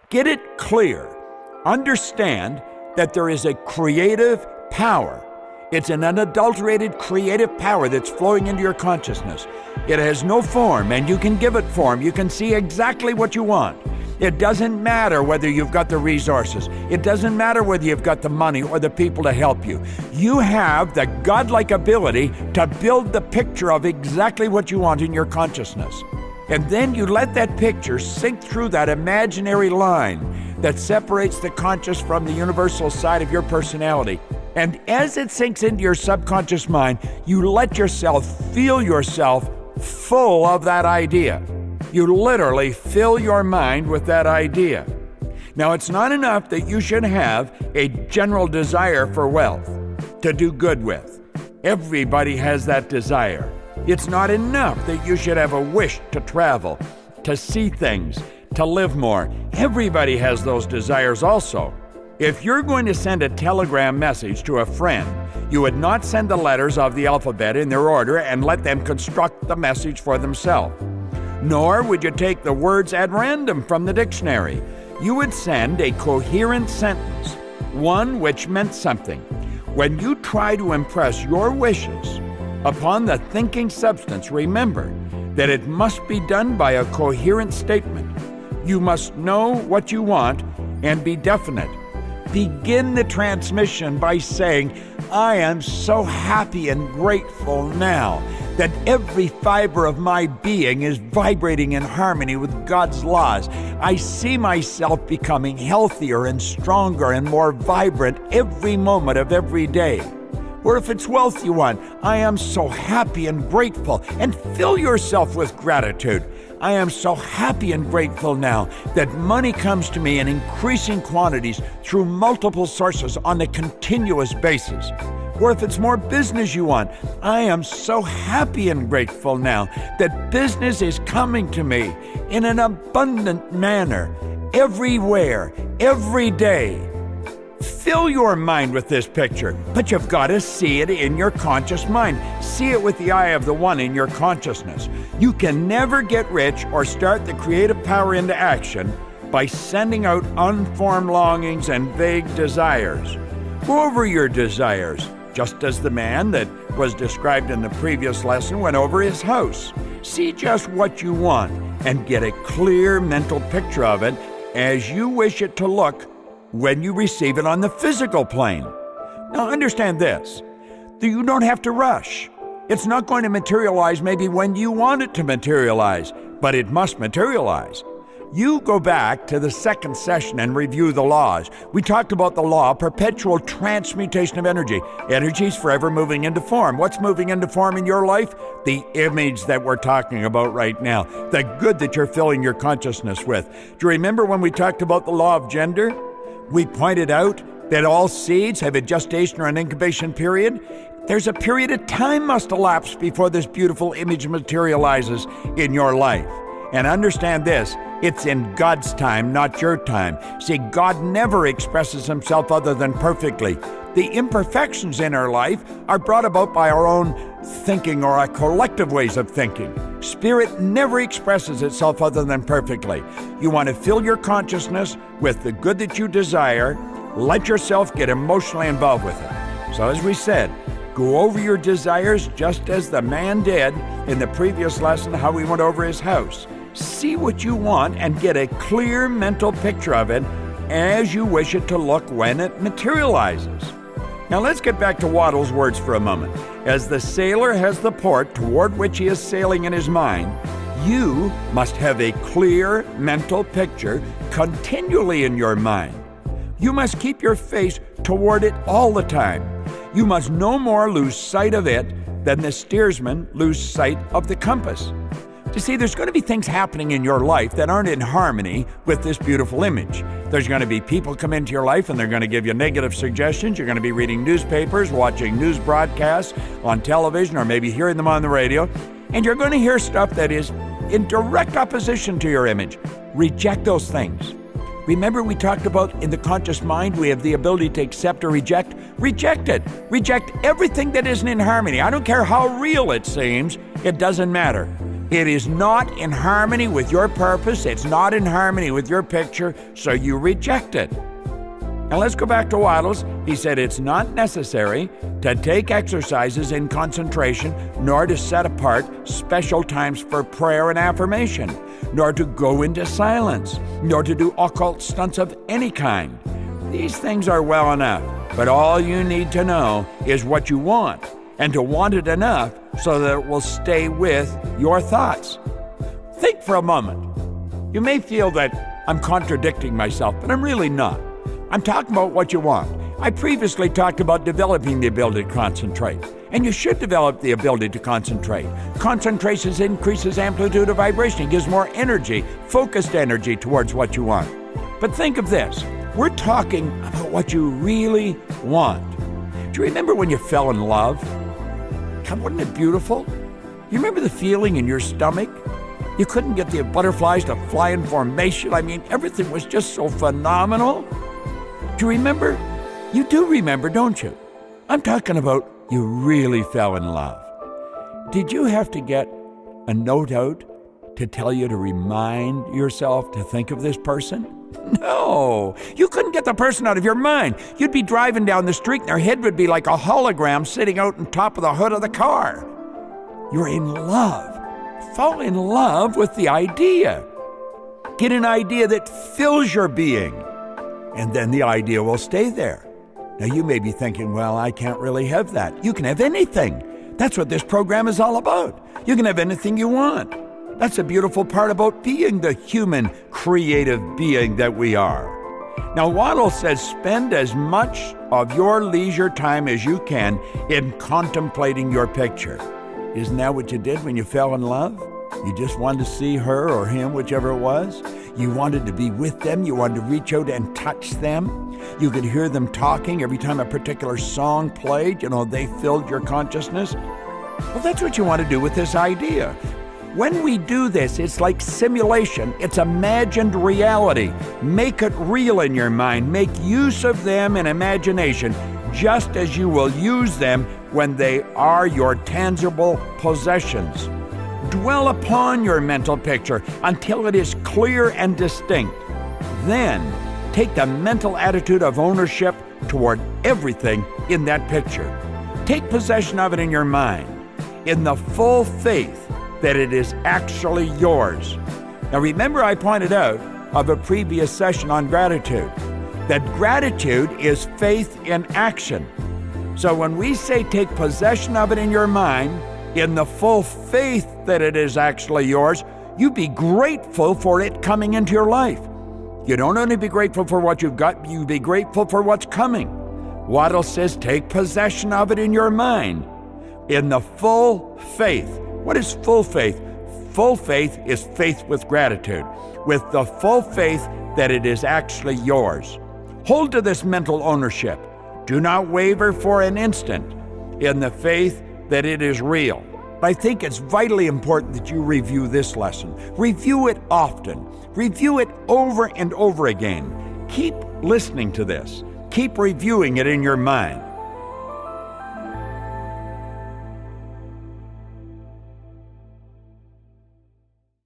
Get it clear. Understand that there is a creative power. It's an unadulterated creative power that's flowing into your consciousness. It has no form, and you can give it form. You can see exactly what you want. It doesn't matter whether you've got the resources. It doesn't matter whether you've got the money or the people to help you. You have the godlike ability to build the picture of exactly what you want in your consciousness. And then you let that picture sink through that imaginary line that separates the conscious from the universal side of your personality. And as it sinks into your subconscious mind, you let yourself feel yourself full of that idea. You literally fill your mind with that idea. Now, it's not enough that you should have a general desire for wealth to do good with. Everybody has that desire. It's not enough that you should have a wish to travel, to see things, to live more. Everybody has those desires also. If you're going to send a telegram message to a friend, you would not send the letters of the alphabet in their order and let them construct the message for themselves. Nor would you take the words at random from the dictionary. You would send a coherent sentence, one which meant something. When you try to impress your wishes upon the thinking substance, remember that it must be done by a coherent statement. You must know what you want and be definite. Begin the transmission by saying, I am so happy and grateful now that every fiber of my being is vibrating in harmony with God's laws. I see myself becoming healthier and stronger and more vibrant every moment of every day. Or if it's wealth you want, I am so happy and grateful, and fill yourself with gratitude. I am so happy and grateful now that money comes to me in increasing quantities through multiple sources on a continuous basis. Or if it's more business you want, I am so happy and grateful now that business is coming to me in an abundant manner, everywhere, every day. Fill your mind with this picture, but you've got to see it in your conscious mind. See it with the eye of the one in your consciousness. You can never get rich or start the creative power into action by sending out unformed longings and vague desires. Go over your desires, just as the man that was described in the previous lesson went over his house. See just what you want and get a clear mental picture of it as you wish it to look when you receive it on the physical plane. Now understand this, that you don't have to rush. It's not going to materialize maybe when you want it to materialize, but it must materialize. You go back to the second session and review the laws. We talked about the law of perpetual transmutation of energy. Energy is forever moving into form. What's moving into form in your life? The image that we're talking about right now. The good that you're filling your consciousness with. Do you remember when we talked about the law of gender? We pointed out that all seeds have a gestation or an incubation period. There's a period of time must elapse before this beautiful image materializes in your life. And understand this, it's in God's time, not your time. See, God never expresses himself other than perfectly. The imperfections in our life are brought about by our own thinking or our collective ways of thinking. Spirit never expresses itself other than perfectly. You want to fill your consciousness with the good that you desire. Let yourself get emotionally involved with it. So as we said, go over your desires just as the man did in the previous lesson, how we went over his house. See what you want and get a clear mental picture of it as you wish it to look when it materializes. Now let's get back to Waddell's words for a moment. As the sailor has the port toward which he is sailing in his mind, you must have a clear mental picture continually in your mind. You must keep your face toward it all the time. You must no more lose sight of it than the steersman lose sight of the compass. You see, there's going to be things happening in your life that aren't in harmony with this beautiful image. There's going to be people come into your life and they're going to give you negative suggestions. You're going to be reading newspapers, watching news broadcasts on television, or maybe hearing them on the radio. And you're going to hear stuff that is in direct opposition to your image. Reject those things. Remember we talked about in the conscious mind, we have the ability to accept or reject. Reject it. Reject everything that isn't in harmony. I don't care how real it seems. It doesn't matter. It is not in harmony with your purpose. It's not in harmony with your picture, so you reject it. Now let's go back to Waddles. He said it's not necessary to take exercises in concentration, nor to set apart special times for prayer and affirmation, nor to go into silence, nor to do occult stunts of any kind. These things are well enough, but all you need to know is what you want, and to want it enough so that it will stay with your thoughts. Think for a moment. You may feel that I'm contradicting myself, but I'm really not. I'm talking about what you want. I previously talked about developing the ability to concentrate, and you should develop the ability to concentrate. Concentration increases amplitude of vibration. It gives more energy, focused energy towards what you want. But think of this. We're talking about what you really want. Do you remember when you fell in love? God, wasn't it beautiful? You remember the feeling in your stomach? You couldn't get the butterflies to fly in formation. I mean, everything was just so phenomenal. Do you remember? You do remember, don't you? I'm talking about you really fell in love. Did you have to get a note out to tell you to remind yourself to think of this person? No, you couldn't get the person out of your mind. You'd be driving down the street and their head would be like a hologram sitting out on top of the hood of the car. You're in love. Fall in love with the idea. Get an idea that fills your being, and then the idea will stay there. Now you may be thinking, well, I can't really have that. You can have anything. That's what this program is all about. You can have anything you want. That's a beautiful part about being the human, creative being that we are. Now, Waddle says spend as much of your leisure time as you can in contemplating your picture. Isn't that what you did when you fell in love? You just wanted to see her or him, whichever it was. You wanted to be with them. You wanted to reach out and touch them. You could hear them talking every time a particular song played. They filled your consciousness. Well, that's what you want to do with this idea. When we do this, it's like simulation. It's imagined reality. Make it real in your mind. Make use of them in imagination, just as you will use them when they are your tangible possessions. Dwell upon your mental picture until it is clear and distinct. Then, take the mental attitude of ownership toward everything in that picture. Take possession of it in your mind, in the full faith that it is actually yours. Now remember, I pointed out of a previous session on gratitude that gratitude is faith in action. So when we say take possession of it in your mind, in the full faith that it is actually yours, you be grateful for it coming into your life. You don't only be grateful for what you've got, you be grateful for what's coming. Waddle says take possession of it in your mind, in the full faith. What is full faith? Full faith is faith with gratitude, with the full faith that it is actually yours. Hold to this mental ownership. Do not waver for an instant in the faith that it is real. I think it's vitally important that you review this lesson. Review it often. Review it over and over again. Keep listening to this. Keep reviewing it in your mind.